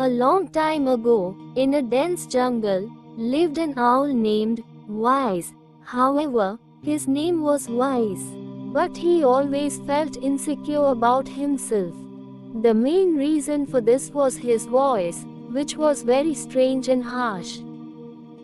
A long time ago, in a dense jungle, lived an owl named Wise. However, his name was Wise, but he always felt insecure about himself. The main reason for this was his voice, which was very strange and harsh.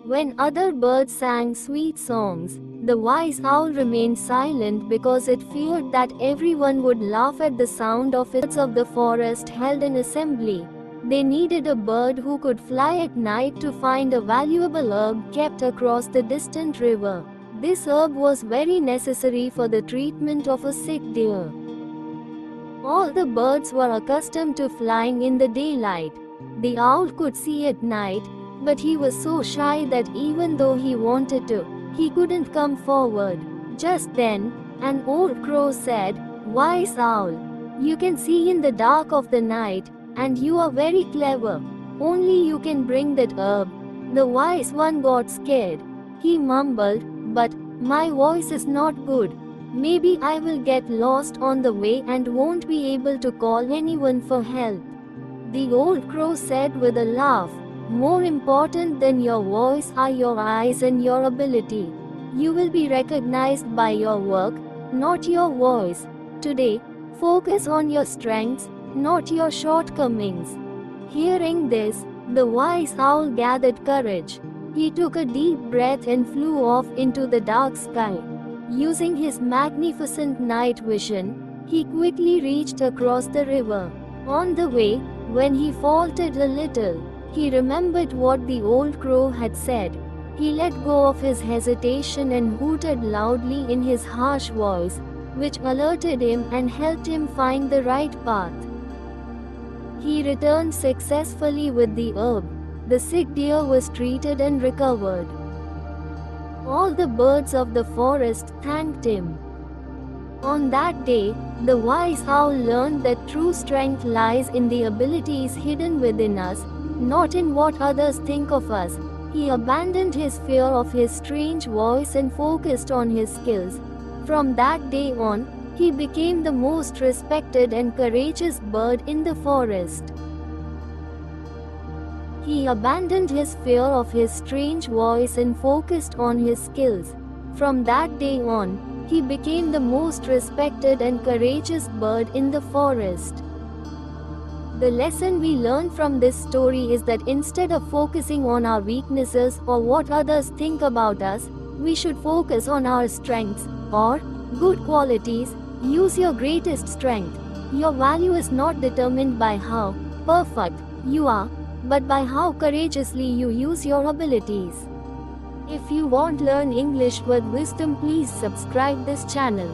When other birds sang sweet songs, the wise owl remained silent because it feared that everyone would laugh at the sound of it. Of the forest held an assembly. They needed a bird who could fly at night to find a valuable herb kept across the distant river. This herb was very necessary for the treatment of a sick deer. All the birds were accustomed to flying in the daylight. The owl could see at night, but he was so shy that even though he wanted to, he couldn't come forward. Just then, an old crow said, "Wise owl, you can see in the dark of the night, and you are very clever. Only you can bring that herb." The wise one got scared. He mumbled, "But my voice is not good. Maybe I will get lost on the way and won't be able to call anyone for help." The old crow said with a laugh, "More important than your voice are your eyes and your ability. You will be recognized by your work, not your voice. Today, focus on your strengths, not your shortcomings." Hearing this, the wise owl gathered courage. He took a deep breath and flew off into the dark sky. Using his magnificent night vision, he quickly reached across the river. On the way, when he faltered a little, he remembered what the old crow had said. He let go of his hesitation and hooted loudly in his harsh voice, which alerted him and helped him find the right path. He returned successfully with the herb. The sick deer was treated and recovered. All the birds of the forest thanked him. On that day, the wise owl learned that true strength lies in the abilities hidden within us, not in what others think of us. He abandoned his fear of his strange voice and focused on his skills. From that day on, he became the most respected and courageous bird in the forest. He abandoned his fear of his strange voice and focused on his skills. From that day on, he became the most respected and courageous bird in the forest. The lesson we learn from this story is that instead of focusing on our weaknesses or what others think about us, we should focus on our strengths, or good qualities. Use your greatest strength. Your value is not determined by how perfect you are, but by how courageously you use your abilities. If you want to learn English with wisdom, please subscribe this channel.